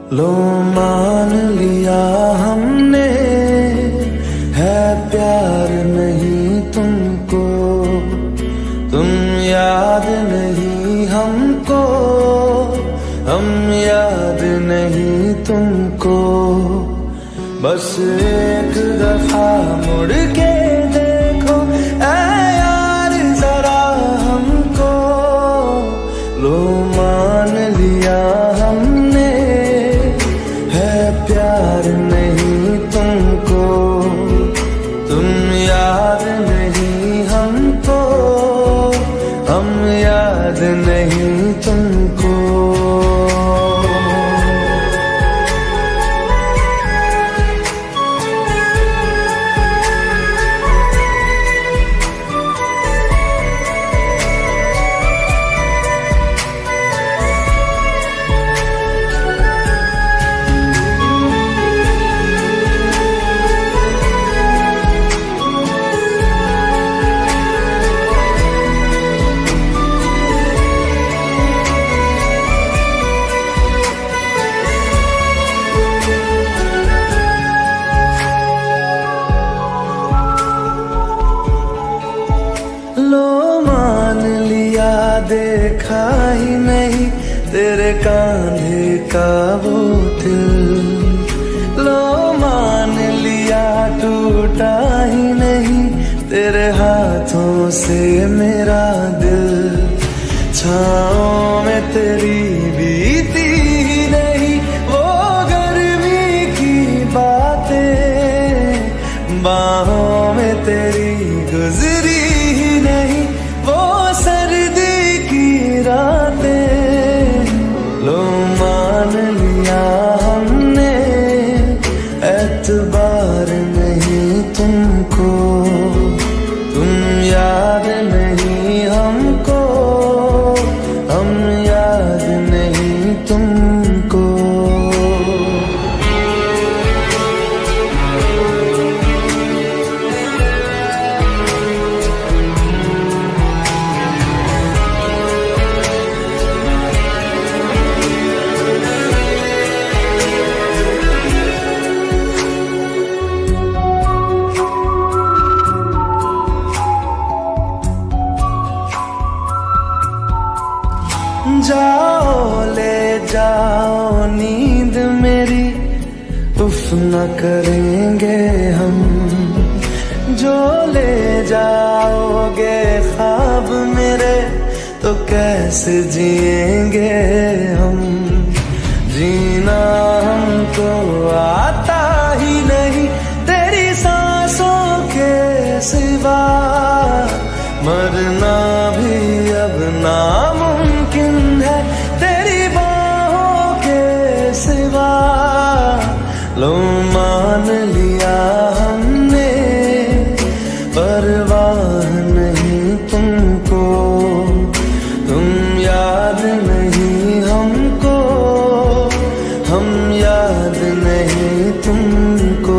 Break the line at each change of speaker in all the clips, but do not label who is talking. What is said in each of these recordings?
लो मान लिया हमने, है प्यार नहीं तुमको, तुम याद नहीं हमको, हम याद नहीं तुमको। बस एक दफा मुड़ के देखो ऐ यार जरा हमको, लो मान लिया हमने, है प्यार नहीं तुमको, तुम याद नहीं हमको, हम याद नहीं तुमको। लो मान लिया देखा ही नहीं तेरे कांधे का वो दिल, लो मान लिया टूटा ही नहीं तेरे हाथों से मेरा दिल। छाँव में तेरी बीती ही नहीं वो गर्मी की बातें, बाहों में तेरी गुजरी नहीं वो सर्दी की रातें। लो मान लिया हमने, एतबार नहीं तुमको, तुम याद नहीं हमको, हम याद नहीं तुमको। जाओ ले जाओ नींद मेरी, उफ न करेंगे हम, जो ले जाओगे ख्वाब मेरे तो कैसे जिएंगे हम। जीना हमको आता ही नहीं तेरी सांसों के सिवा, मरना भी अब नामुमकिन है तेरी बाहों के सिवा। लो मान लिया हमने, परवाह नहीं तुमको, तुम याद नहीं हमको, हम याद नहीं तुमको।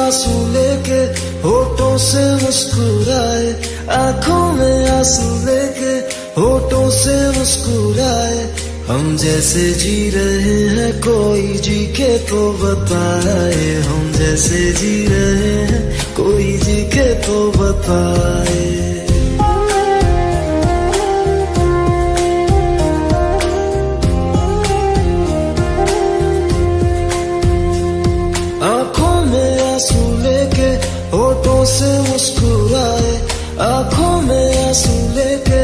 आंसू लेके होठों से मुस्कुराए, आंखों में आंसू लेके होठों से मुस्कुराए। हम जैसे जी रहे हैं कोई जी के तो बताए, हम जैसे जी रहे हैं कोई जी के तो बताए। आंखों में आंसू लेके होठों से मुस्कुराए, आंखों में आंसू लेके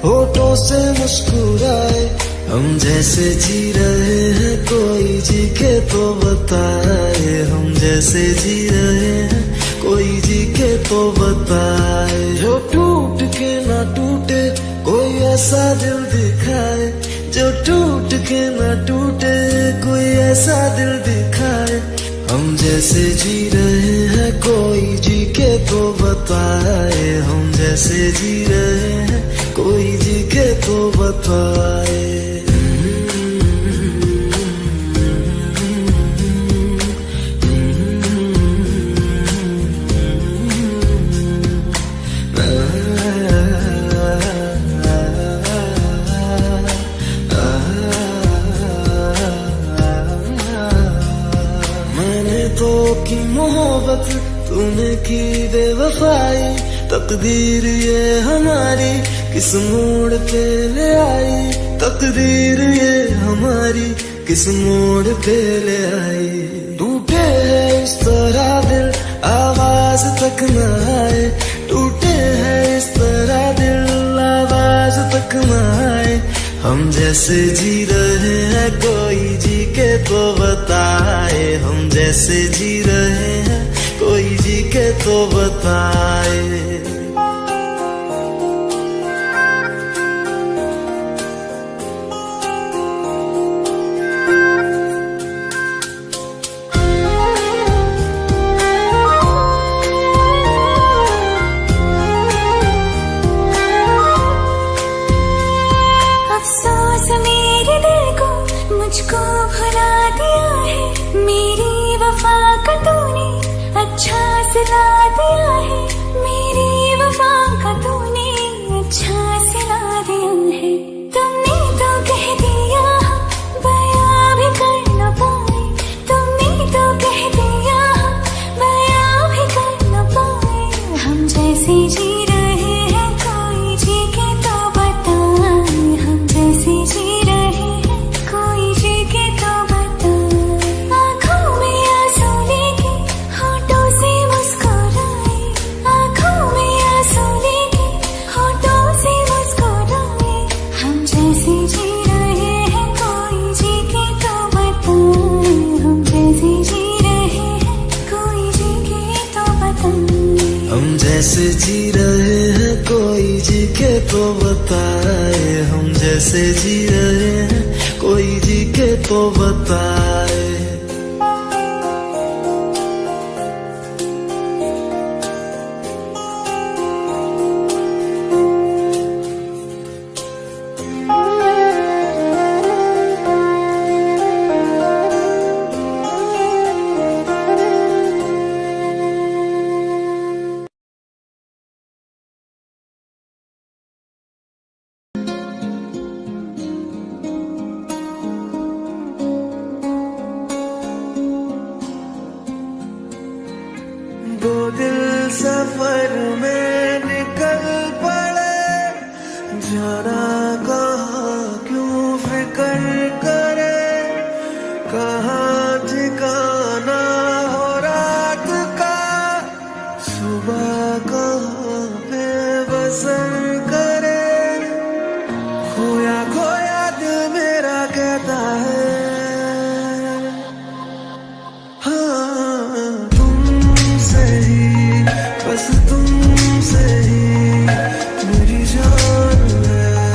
होठों से मुस्कुराए। हम जैसे जी रहे हैं कोई जी के तो बताए, हम जैसे जी रहे हैं कोई जी के तो बताए। जो टूट के ना टूटे कोई ऐसा दिल दिखाए, जो टूट के ना टूटे कोई ऐसा दिल दिखाए। हम जैसे जी रहे हैं कोई जी के तो बताए, हम जैसे जी रहे हैं कोई जी के तो बताए। तो की मोहब्बत तूने की बेवफाई, तकदीर ये हमारी किस मोड़ पे ले आई, तकदीर ये हमारी किस मोड़ पे ले आई। टूटे है इस तरह दिल आवाज तक न आए, टूटे है इस तरह दिल आवाज तक न आए। हम जैसे जी रहे हैं कोई जी के तो बताए, हम जैसे जी रहे हैं कोई जी के तो बताए।
मुझको भुला दिया है, मेरी वफा का तूने अच्छा सिला दिया है, मेरी वफा का तूने अच्छा सिला दिया है। तुमने तो कह दिया बयां भी कर न पाए, तुमने तो कह दिया बयां भी कर न पाए। हम जैसे जी रहे हैं कोई जी के तो बताए, हम जैसे जी रहे हैं कोई जी के तो बताए। आँखों में आंसू लेके होठों से मुस्कुराए, आँखों में आंसू लेके होठों से मुस्कुराए। हम जैसे जी रहे हैं कोई जी के तो बताए, हम जैसे जी रहे हैं कोई जी के तो बताए।
हम जैसे जी रहे हैं कोई जी के तो बताए, हम जैसे जी रहे हैं कोई जी के तो बताए। दो दिल सफर में निकल पड़े, जाना कहाँ क्यों फिक्र करे, कहाँ ठिकाना हो रात का, सुबह कहाँ पे बसर करे। खोया खोया दिल मेरा कहता है, हाँ तुमसे ही, बस तुमसे ही मेरी जान है।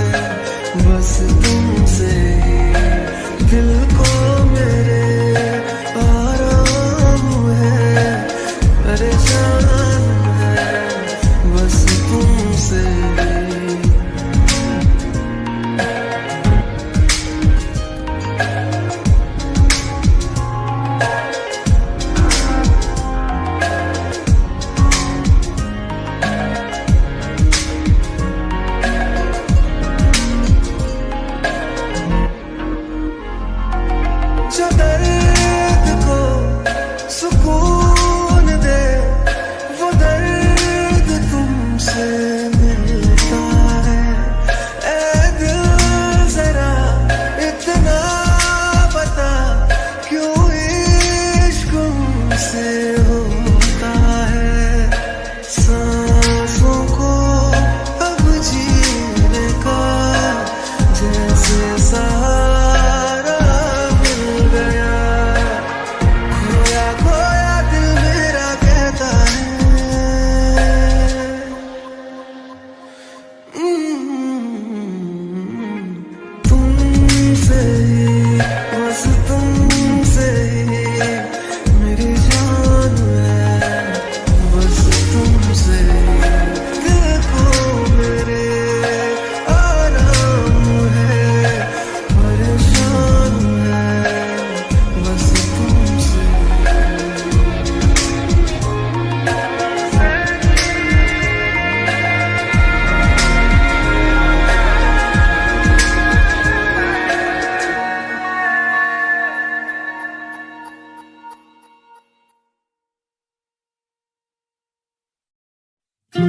मुझे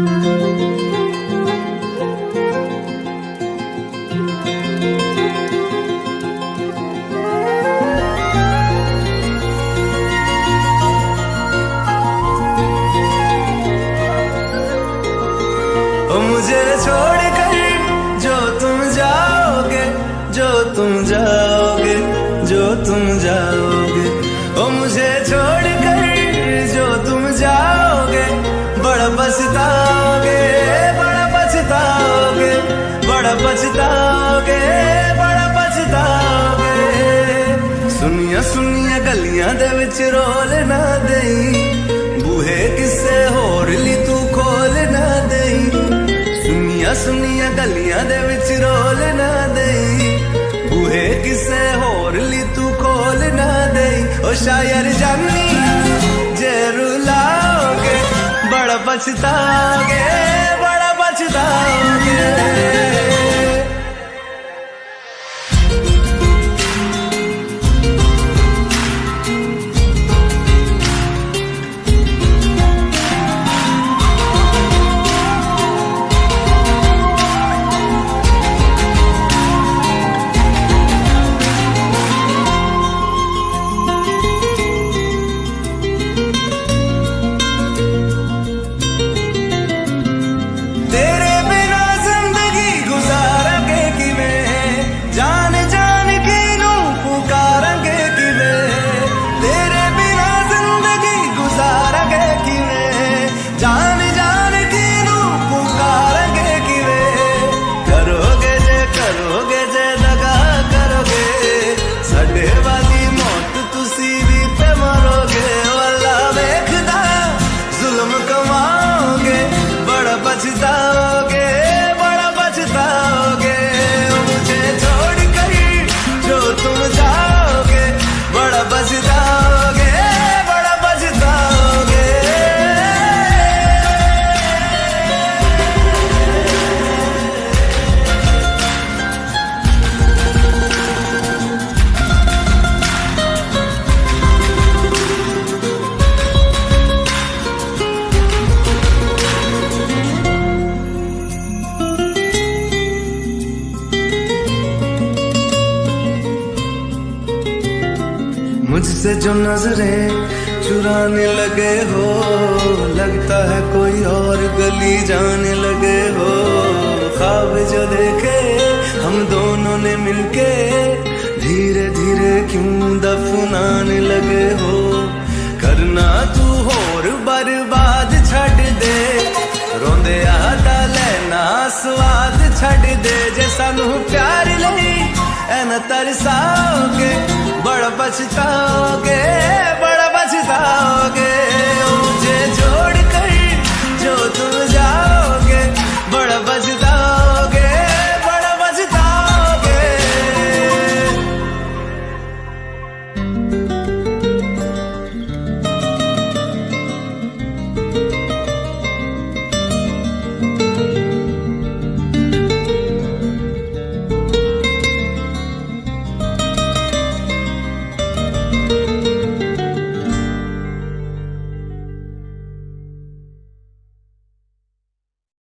छोड़कर जो तुम जाओगे, जो तुम जाओगे, जो तुम जाओगे, ओ मुझे छोड़कर जो तुम जाओगे, बड़ा पछताओगे, बड़ा पछताओगे, बड़ा पछताओगे, बड़ा पछताओगे। सुनिया सुनिया गलियां दे विच रोल ना देई, बूहे किसे होर ली तू खोल ना देई। सुनिया गलियां दे विच रोल ना देई, बूहे किसे होर ली तू खोल ना देई। ओ शायर जानी जे रुलाओगे, बड़ा पछताओगे, बड़ा पछताओगे। पछताओगे, बड़ा पछताओगे। मुझे छोड़कर जो तुम जाओगे, बड़ा पछताओगे, बड़ा पछताओगे। मुझसे जो नजरें चुराने लगे हो, लगता है कोई और गली जाने लगे हो। ख्वाब जो देखे हम दोनों ने मिलके, धीरे धीरे क्यों दफनाने लगे हो। करना तू होर बर्बाद छड़ दे, रोंदे आता लेना स्वाद छड़ दे। जे सानू प्यार लई ऐना तरसाओगे, बड़ा पछताओगे।